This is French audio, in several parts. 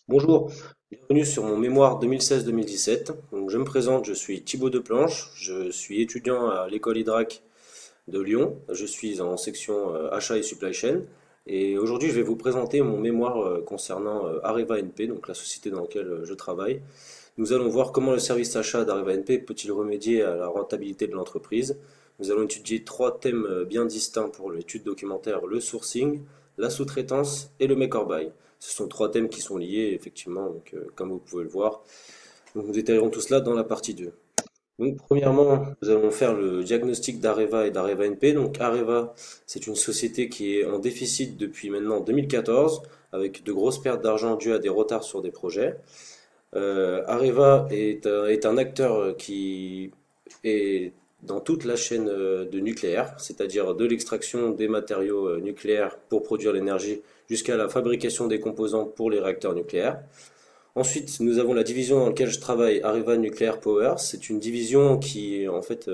Bonjour, bienvenue sur mon mémoire 2016-2017. Donc, je me présente, je suis Thibaut Deplanche, je suis étudiant à l'école Hydrac de Lyon, je suis en section achat et supply chain. Et aujourd'hui, je vais vous présenter mon mémoire concernant Areva NP, donc la société dans laquelle je travaille. Nous allons voir comment le service achat d'Areva NP peut-il remédier à la rentabilité de l'entreprise. Nous allons étudier trois thèmes bien distincts pour l'étude documentaire, le sourcing, la sous-traitance et le make or buy. Ce sont trois thèmes qui sont liés, effectivement, donc, comme vous pouvez le voir. Donc, nous détaillerons tout cela dans la partie 2. Donc, premièrement, nous allons faire le diagnostic d'Areva et d'Areva NP. Donc, Areva, c'est une société qui est en déficit depuis maintenant 2014, avec de grosses pertes d'argent dues à des retards sur des projets. Areva est un acteur qui est dans toute la chaîne de nucléaire, c'est-à-dire de l'extraction des matériaux nucléaires pour produire l'énergie jusqu'à la fabrication des composants pour les réacteurs nucléaires. Ensuite, nous avons la division dans laquelle je travaille, Areva Nuclear Power. C'est une division qui en fait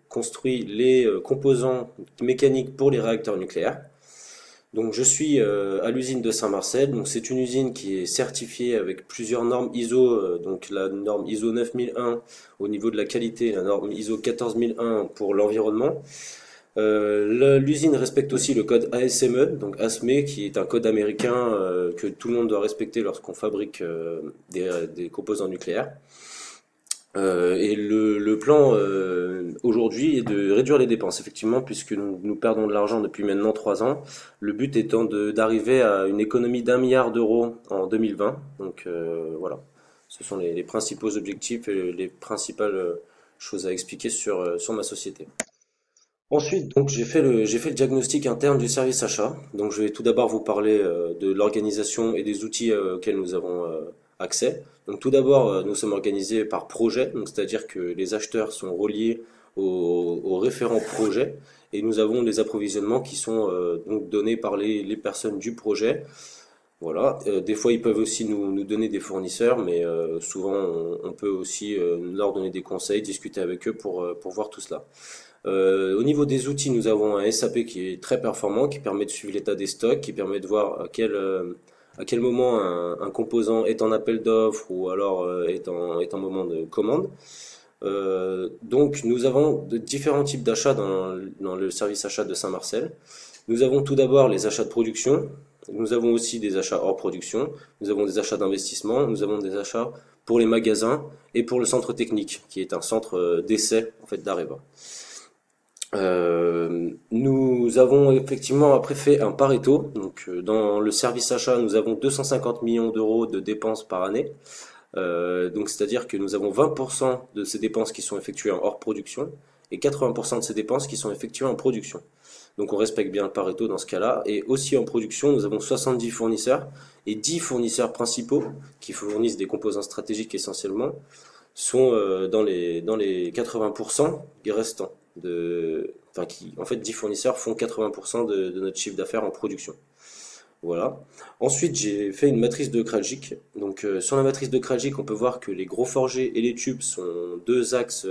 construit les composants mécaniques pour les réacteurs nucléaires. Donc je suis à l'usine de Saint-Marcel. Donc c'est une usine qui est certifiée avec plusieurs normes ISO, donc la norme ISO 9001 au niveau de la qualité, la norme ISO 14001 pour l'environnement. L'usine respecte aussi le code ASME, donc ASME, qui est un code américain que tout le monde doit respecter lorsqu'on fabrique des composants nucléaires. Et le plan aujourd'hui est de réduire les dépenses, effectivement, puisque nous perdons de l'argent depuis maintenant 3 ans. Le but étant d'arriver à une économie d'1 milliard d'euros en 2020. Donc voilà, ce sont les principaux objectifs et les principales choses à expliquer sur ma société. Ensuite, donc j'ai fait le diagnostic interne du service achat. Donc je vais tout d'abord vous parler de l'organisation et des outils auxquels nous avons accès. Donc tout d'abord, nous sommes organisés par projet, donc c'est-à-dire que les acheteurs sont reliés aux référents projet et nous avons des approvisionnements qui sont donc donnés par les personnes du projet. Voilà. Des fois, ils peuvent aussi nous donner des fournisseurs, mais souvent on peut aussi leur donner des conseils, discuter avec eux pour voir tout cela. Au niveau des outils, nous avons un SAP qui est très performant, qui permet de suivre l'état des stocks, qui permet de voir à quel moment un composant est en appel d'offres ou alors est en moment de commande. Donc nous avons de différents types d'achats dans le service achat de Saint-Marcel. Nous avons tout d'abord les achats de production, nous avons aussi des achats hors production, nous avons des achats d'investissement, nous avons des achats pour les magasins et pour le centre technique, qui est un centre d'essai en fait d'Areva. Nous avons effectivement après fait un Pareto. Donc, dans le service achat, nous avons 250 millions d'euros de dépenses par année. Donc, c'est-à-dire que nous avons 20% de ces dépenses qui sont effectuées en hors production et 80% de ces dépenses qui sont effectuées en production. Donc, on respecte bien le Pareto dans ce cas-là. Et aussi en production, nous avons 70 fournisseurs et 10 fournisseurs principaux qui fournissent des composants stratégiques essentiellement sont dans les 80% des restants. Enfin, en fait, 10 fournisseurs font 80% de notre chiffre d'affaires en production. Voilà. Ensuite, j'ai fait une matrice de Kraljic. Donc, sur la matrice de Kraljic, on peut voir que les gros forgés et les tubes sont deux axes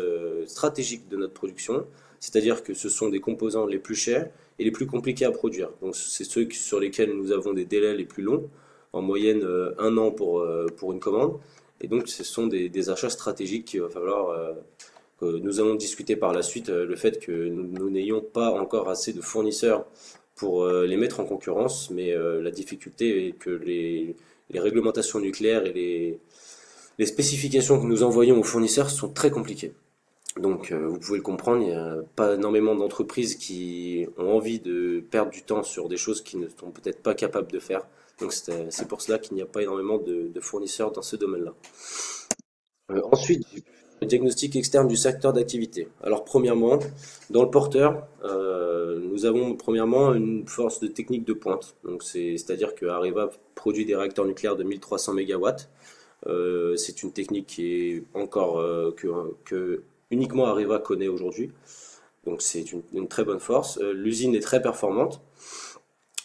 stratégiques de notre production. C'est-à-dire que ce sont des composants les plus chers et les plus compliqués à produire. Donc, c'est ceux sur lesquels nous avons des délais les plus longs, en moyenne 1 an pour une commande. Et donc, ce sont des achats stratégiques qu'il va falloir que nous allons discuter par la suite. Le fait que nous n'ayons pas encore assez de fournisseurs pour les mettre en concurrence, mais la difficulté est que les réglementations nucléaires et les spécifications que nous envoyons aux fournisseurs sont très compliquées. Donc, vous pouvez le comprendre, il n'y a pas énormément d'entreprises qui ont envie de perdre du temps sur des choses qu'ils ne sont peut-être pas capables de faire. Donc, c'est pour cela qu'il n'y a pas énormément de fournisseurs dans ce domaine-là. Ensuite, le diagnostic externe du secteur d'activité. Alors, premièrement, dans le porteur, nous avons premièrement une force de technique de pointe. Donc, c'est-à-dire que Areva produit des réacteurs nucléaires de 1300 mégawatts. C'est une technique qui est encore que uniquement Areva connaît aujourd'hui. Donc, c'est une très bonne force. L'usine est très performante.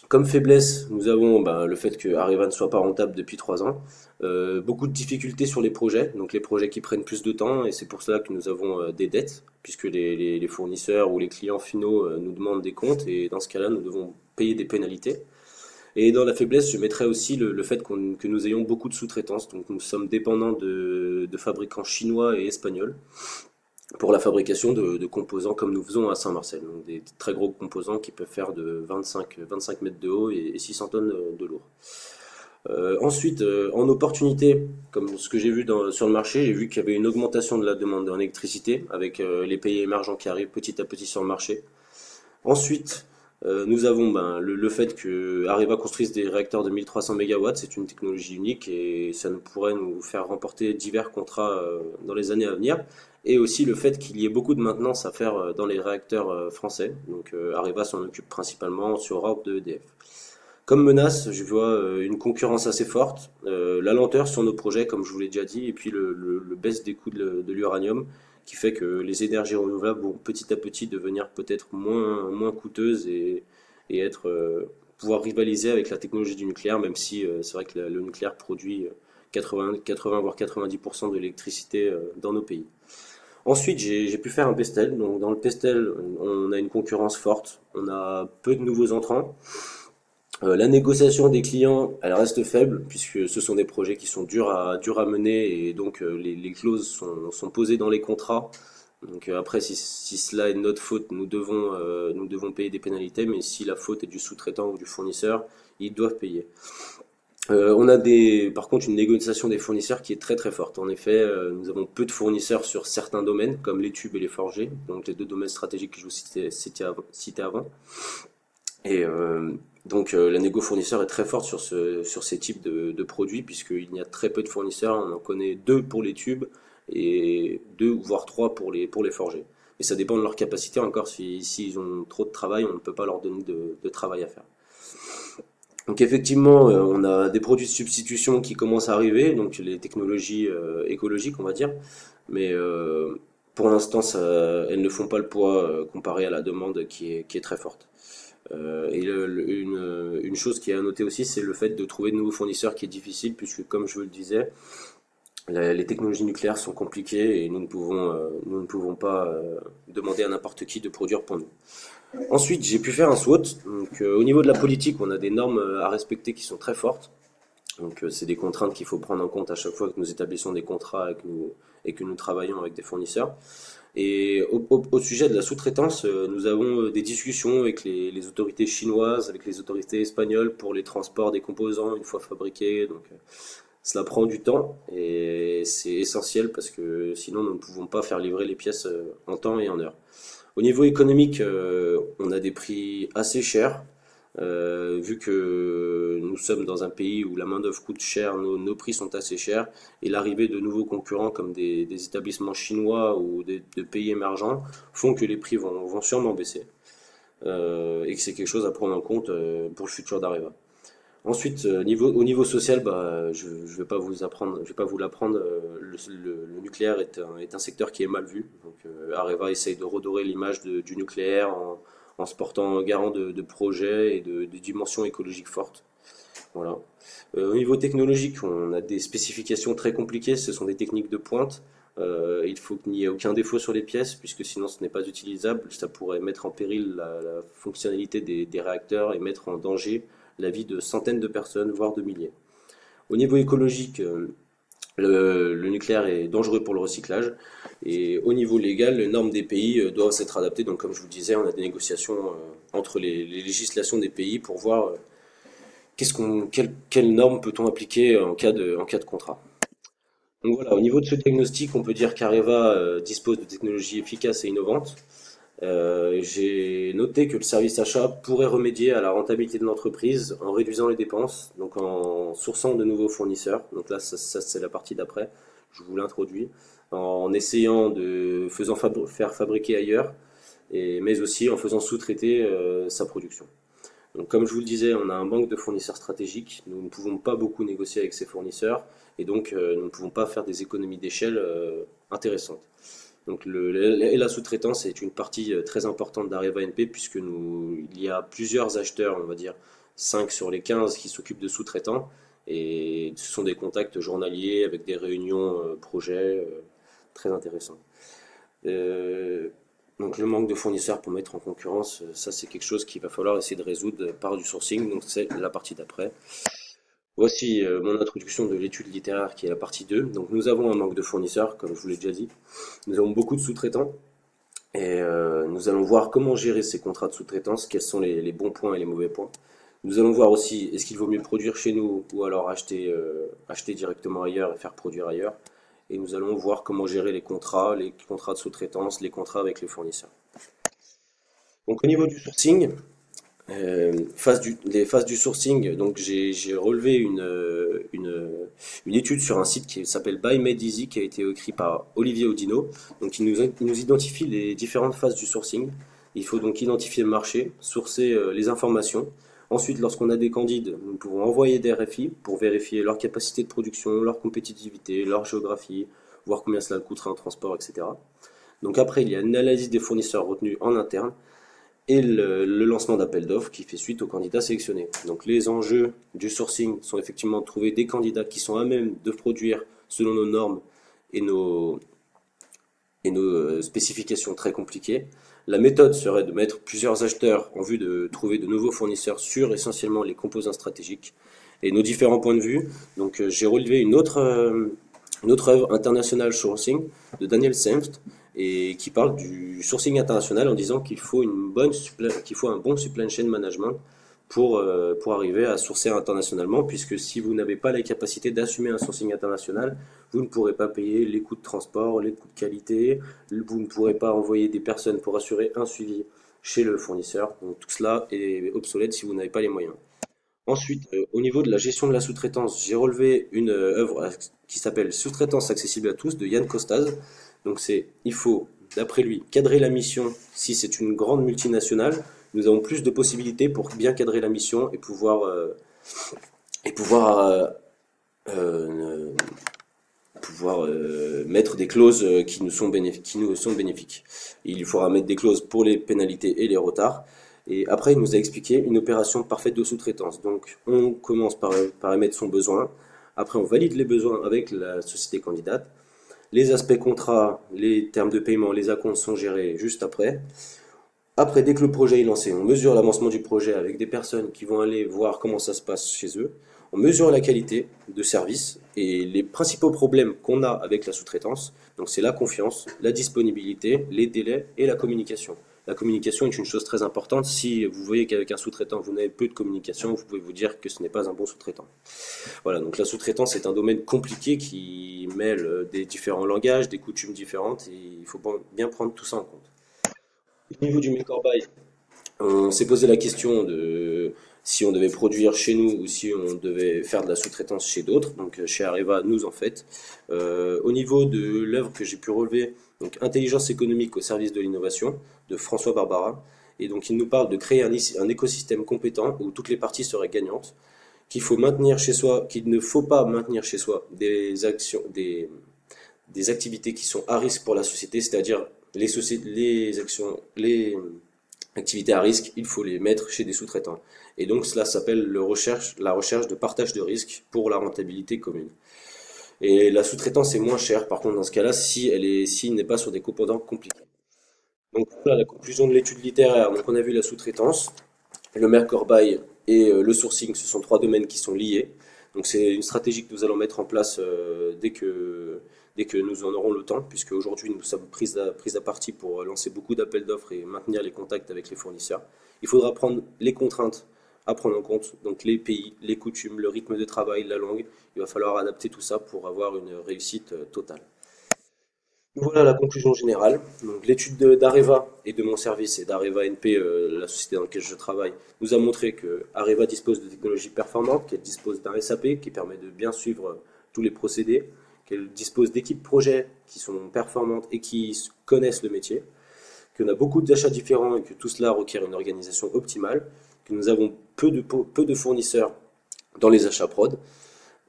Comme faiblesse, nous avons le fait que Areva ne soit pas rentable depuis 3 ans. Beaucoup de difficultés sur les projets, donc les projets qui prennent plus de temps, et c'est pour cela que nous avons des dettes, puisque les fournisseurs ou les clients finaux nous demandent des comptes, et dans ce cas-là, nous devons payer des pénalités. Et dans la faiblesse, je mettrais aussi le fait que nous ayons beaucoup de sous-traitance. Donc nous sommes dépendants de fabricants chinois et espagnols pour la fabrication de composants comme nous faisons à Saint-Marcel. Donc des très gros composants qui peuvent faire de 25 mètres de haut et 600 tonnes de lourd. Ensuite, en opportunité, comme ce que j'ai vu sur le marché, j'ai vu qu'il y avait une augmentation de la demande en électricité avec les pays émergents qui arrivent petit à petit sur le marché. Ensuite, nous avons le fait que Areva construise des réacteurs de 1300 MW, c'est une technologie unique et ça nous pourrait nous faire remporter divers contrats dans les années à venir. Et aussi le fait qu'il y ait beaucoup de maintenance à faire dans les réacteurs français. Donc Areva s'en occupe principalement sur ordre de EDF. Comme menace, je vois une concurrence assez forte, la lenteur sur nos projets, comme je vous l'ai déjà dit, et puis le baisse des coûts de l'uranium, qui fait que les énergies renouvelables vont petit à petit devenir peut-être moins coûteuses et pouvoir rivaliser avec la technologie du nucléaire, même si c'est vrai que le nucléaire produit 80 voire 90% de l'électricité dans nos pays. Ensuite, j'ai pu faire un pestel. Donc, dans le pestel, on a une concurrence forte, on a peu de nouveaux entrants. La négociation des clients, elle reste faible puisque ce sont des projets qui sont durs à mener et donc les clauses sont posées dans les contrats. Donc après, si cela est de notre faute, nous devons payer des pénalités, mais si la faute est du sous-traitant ou du fournisseur, ils doivent payer. On a par contre une négociation des fournisseurs qui est très forte. En effet, nous avons peu de fournisseurs sur certains domaines, comme les tubes et les forgés, donc les deux domaines stratégiques que je vous citais avant. Et la négo fournisseur est très forte sur ces types de produits, puisqu'il y a très peu de fournisseurs. On en connaît deux pour les tubes et deux voire trois pour les forgés. Mais ça dépend de leur capacité. Encore, s'ils ont trop de travail, on ne peut pas leur donner de travail à faire. Donc effectivement, on a des produits de substitution qui commencent à arriver, donc les technologies écologiques, on va dire, mais pour l'instant, elles ne font pas le poids comparé à la demande qui est très forte. Une chose qui est à noter aussi, c'est le fait de trouver de nouveaux fournisseurs qui est difficile, puisque comme je vous le disais, les technologies nucléaires sont compliquées et nous ne pouvons pas demander à n'importe qui de produire pour nous. Ensuite, j'ai pu faire un SWOT. Donc, au niveau de la politique, on a des normes à respecter qui sont très fortes. Donc, c'est des contraintes qu'il faut prendre en compte à chaque fois que nous établissons des contrats et que nous travaillons avec des fournisseurs. Et au sujet de la sous-traitance, nous avons des discussions avec les autorités chinoises, avec les autorités espagnoles pour les transports des composants une fois fabriqués. Donc, cela prend du temps et c'est essentiel parce que sinon nous ne pouvons pas faire livrer les pièces en temps et en heure. Au niveau économique, on a des prix assez chers. Vu que nous sommes dans un pays où la main-d'œuvre coûte cher, nos prix sont assez chers et l'arrivée de nouveaux concurrents comme des établissements chinois ou de pays émergents font que les prix vont sûrement baisser et que c'est quelque chose à prendre en compte pour le futur d'Areva. Ensuite, au niveau social, je vais pas vous apprendre, je vais pas vous l'apprendre. Le nucléaire est un secteur qui est mal vu. Donc, Areva essaye de redorer l'image du nucléaire en se portant garant de projets et de dimensions écologiques fortes. Voilà. Au niveau technologique, on a des spécifications très compliquées. Ce sont des techniques de pointe. Il faut qu'il n'y ait aucun défaut sur les pièces, puisque sinon ce n'est pas utilisable. Ça pourrait mettre en péril la fonctionnalité des réacteurs et mettre en danger la vie de centaines de personnes, voire de milliers. Au niveau écologique, le nucléaire est dangereux pour le recyclage. Et au niveau légal, les normes des pays doivent s'être adaptées. Donc, comme je vous le disais, on a des négociations entre les législations des pays pour voir quelles normes peut-on appliquer en cas de contrat. Donc voilà, au niveau de ce diagnostic, on peut dire qu'Areva dispose de technologies efficaces et innovantes. J'ai noté que le service achat pourrait remédier à la rentabilité de l'entreprise en réduisant les dépenses, donc en sourçant de nouveaux fournisseurs. Donc là, ça c'est la partie d'après, je vous l'introduis, en essayant faire fabriquer ailleurs, mais aussi en faisant sous-traiter sa production. Donc, comme je vous le disais, on a un manque de fournisseurs stratégiques. Nous ne pouvons pas beaucoup négocier avec ces fournisseurs et donc nous ne pouvons pas faire des économies d'échelle intéressantes. Donc la sous-traitance est une partie très importante d'Areva NP puisque il y a plusieurs acheteurs, on va dire 5 sur les 15 qui s'occupent de sous-traitants et ce sont des contacts journaliers avec des réunions projets très intéressants. Euh, Donc le manque de fournisseurs pour mettre en concurrence, ça c'est quelque chose qu'il va falloir essayer de résoudre par du sourcing, donc c'est la partie d'après. Voici mon introduction de l'étude littéraire qui est la partie 2. Donc nous avons un manque de fournisseurs, comme je vous l'ai déjà dit. Nous avons beaucoup de sous-traitants et nous allons voir comment gérer ces contrats de sous-traitance, quels sont les bons points et les mauvais points. Nous allons voir aussi est-ce qu'il vaut mieux produire chez nous ou alors acheter directement ailleurs et faire produire ailleurs. Et nous allons voir comment gérer les contrats de sous-traitance, les contrats avec les fournisseurs. Donc au niveau du sourcing, les phases du sourcing, donc j'ai relevé une étude sur un site qui s'appelle Buy Made Easy, qui a été écrit par Olivier Audino. Donc il nous identifie les différentes phases du sourcing. Il faut donc identifier le marché, sourcer les informations. Ensuite, lorsqu'on a des candides, nous pouvons envoyer des RFI pour vérifier leur capacité de production, leur compétitivité, leur géographie, voir combien cela coûtera en transport, etc. Donc après, il y a une analyse des fournisseurs retenus en interne et le lancement d'appel d'offres qui fait suite aux candidats sélectionnés. Donc les enjeux du sourcing sont effectivement de trouver des candidats qui sont à même de produire selon nos normes et nos spécifications très compliquées. La méthode serait de mettre plusieurs acheteurs en vue de trouver de nouveaux fournisseurs sur essentiellement les composants stratégiques et nos différents points de vue. Donc j'ai relevé une autre œuvre internationale sourcing de Daniel Semst et qui parle du sourcing international en disant qu'il faut un bon supply chain management pour arriver à sourcer internationalement, puisque si vous n'avez pas la capacité d'assumer un sourcing international, vous ne pourrez pas payer les coûts de transport, les coûts de qualité, vous ne pourrez pas envoyer des personnes pour assurer un suivi chez le fournisseur. Donc tout cela est obsolète si vous n'avez pas les moyens. Ensuite, au niveau de la gestion de la sous-traitance, j'ai relevé une œuvre qui s'appelle Sous-traitance accessible à tous de Yann Costaz. Donc il faut, d'après lui, cadrer la mission. Si c'est une grande multinationale, nous avons plus de possibilités pour bien cadrer la mission et pouvoir mettre des clauses qui nous sont bénéfiques. Il faudra mettre des clauses pour les pénalités et les retards. Et après, il nous a expliqué une opération parfaite de sous-traitance. Donc, on commence par émettre son besoin. Après, on valide les besoins avec la société candidate. Les aspects contrats, les termes de paiement, les acomptes sont gérés juste après. Après, dès que le projet est lancé, on mesure l'avancement du projet avec des personnes qui vont aller voir comment ça se passe chez eux. On mesure la qualité de service et les principaux problèmes qu'on a avec la sous-traitance. Donc, c'est la confiance, la disponibilité, les délais et la communication. La communication est une chose très importante. Si vous voyez qu'avec un sous-traitant, vous n'avez peu de communication, vous pouvez vous dire que ce n'est pas un bon sous-traitant. Voilà, donc la sous-traitance est un domaine compliqué qui mêle des différents langages, des coutumes différentes, et il faut bien prendre tout ça en compte. Au niveau du make or buy, on s'est posé la question de si on devait produire chez nous ou si on devait faire de la sous-traitance chez d'autres. Donc chez Areva, nous en fait. Au niveau de l'œuvre que j'ai pu relever, donc Intelligence économique au service de l'innovation de François Barbara. Et donc il nous parle de créer un écosystème compétent où toutes les parties seraient gagnantes, qu'il ne faut pas maintenir chez soi des activités qui sont à risque pour la société, c'est-à-dire les activités à risque, il faut les mettre chez des sous-traitants. Et donc cela s'appelle la recherche de partage de risques pour la rentabilité commune. Et la sous-traitance est moins chère, par contre, dans ce cas-là, s'il n'est pas sur des composants compliqués. Donc voilà la conclusion de l'étude littéraire. Donc on a vu la sous-traitance, le make or buy et le sourcing, ce sont trois domaines qui sont liés. Donc c'est une stratégie que nous allons mettre en place dès que nous en aurons le temps, puisque aujourd'hui nous sommes pris à partie pour lancer beaucoup d'appels d'offres et maintenir les contacts avec les fournisseurs. Il faudra prendre les contraintes à prendre en compte, donc les pays, les coutumes, le rythme de travail, la langue. Il va falloir adapter tout ça pour avoir une réussite totale. Voilà la conclusion générale. Donc, l'étude d'Areva et de mon service et d'Areva NP, la société dans laquelle je travaille, nous a montré que Areva dispose de technologies performantes, qu'elle dispose d'un SAP qui permet de bien suivre tous les procédés, qu'elle dispose d'équipes projets qui sont performantes et qui connaissent le métier, qu'on a beaucoup d'achats différents et que tout cela requiert une organisation optimale, que nous avons peu de fournisseurs dans les achats prod,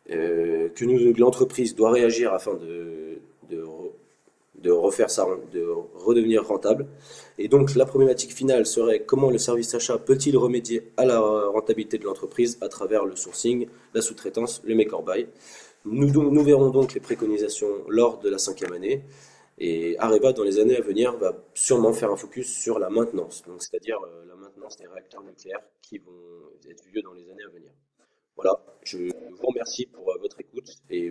que l'entreprise doit réagir afin de redevenir rentable. Et donc la problématique finale serait comment le service achat peut-il remédier à la rentabilité de l'entreprise à travers le sourcing, la sous-traitance, le make or buy. Nous verrons donc les préconisations lors de la 5e année. Et Areva, dans les années à venir, va sûrement faire un focus sur la maintenance, donc c'est-à-dire la maintenance des réacteurs nucléaires qui vont être vieux dans les années à venir. Voilà, je vous remercie pour votre écoute et